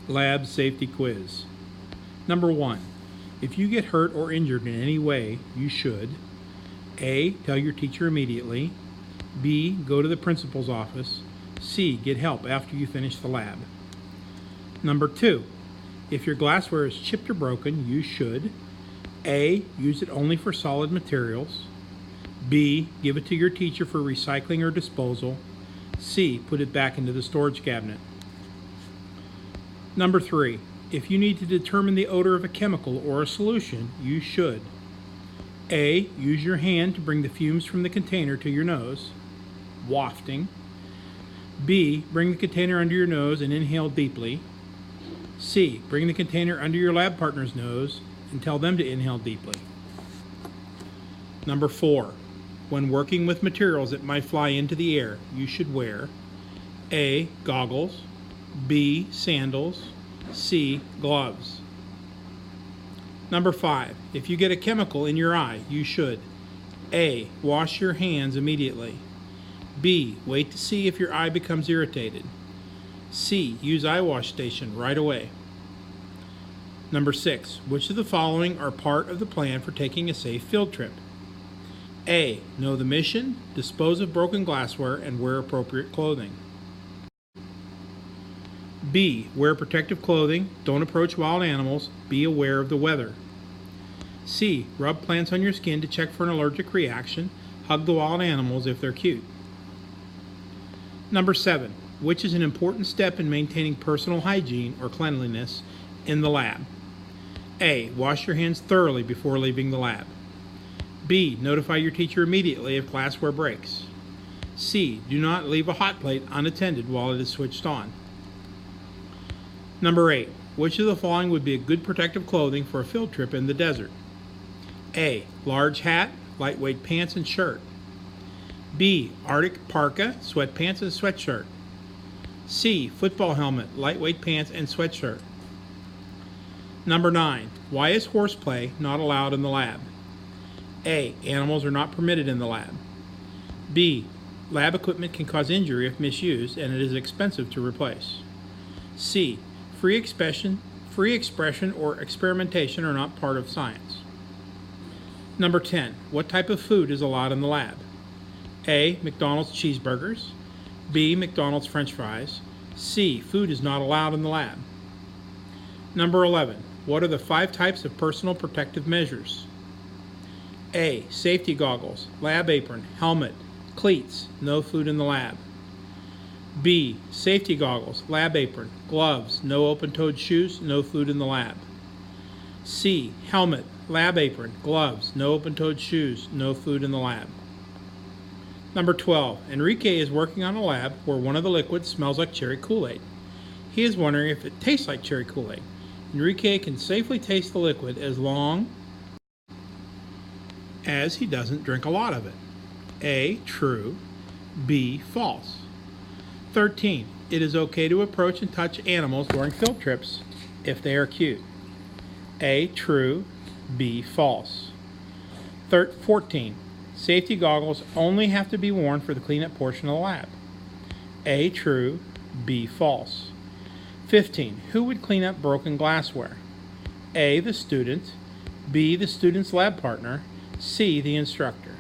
Lab Safety Quiz. Number 1. If you get hurt or injured in any way, you should A. Tell your teacher immediately. B. Go to the principal's office. C. Get help after you finish the lab. Number 2. If your glassware is chipped or broken, you should A. Use it only for solid materials. B. Give it to your teacher for recycling or disposal. C. Put it back into the storage cabinet. Number 3. If you need to determine the odor of a chemical or a solution, you should A. Use your hand to bring the fumes from the container to your nose, wafting. B. Bring the container under your nose and inhale deeply. C. Bring the container under your lab partner's nose and tell them to inhale deeply. Number 4. When working with materials that might fly into the air, you should wear A. Goggles. B. Sandals. C. Gloves. Number 5. If you get a chemical in your eye, you should A. Wash your hands immediately. B. Wait to see if your eye becomes irritated. C. Use eye wash station right away. Number 6. Which of the following are part of the plan for taking a safe field trip? A. Know the mission, dispose of broken glassware, and wear appropriate clothing. B. Wear protective clothing, don't approach wild animals, be aware of the weather. C. Rub plants on your skin to check for an allergic reaction, hug the wild animals if they're cute. Number 7. Which is an important step in maintaining personal hygiene or cleanliness in the lab? A. Wash your hands thoroughly before leaving the lab. B. Notify your teacher immediately if glassware breaks. C. Do not leave a hot plate unattended while it is switched on. Number 8. Which of the following would be a good protective clothing for a field trip in the desert? A. Large hat, lightweight pants and shirt. B. Arctic parka, sweatpants and sweatshirt. C. Football helmet, lightweight pants and sweatshirt. Number 9. Why is horseplay not allowed in the lab? A. Animals are not permitted in the lab. B. Lab equipment can cause injury if misused and it is expensive to replace. C. Free expression or experimentation are not part of science. Number 10. What type of food is allowed in the lab? A. McDonald's cheeseburgers. B. McDonald's french fries. C. Food is not allowed in the lab. Number 11. What are the 5 types of personal protective measures? A. Safety goggles, lab apron, helmet, cleats, no food in the lab. B. Safety goggles, lab apron, gloves, no open-toed shoes, no food in the lab. C. Helmet, lab apron, gloves, no open-toed shoes, no food in the lab. Number 12. Enrique is working on a lab where one of the liquids smells like cherry Kool-Aid. He is wondering if it tastes like cherry Kool-Aid. Enrique can safely taste the liquid as long as he doesn't drink a lot of it. A. True. B. False. 13. It is okay to approach and touch animals during field trips if they are cute. A. True. B. False. 14. Safety goggles only have to be worn for the cleanup portion of the lab. A. True. B. False. 15. Who would clean up broken glassware? A. The student. B. The student's lab partner. C. The instructor.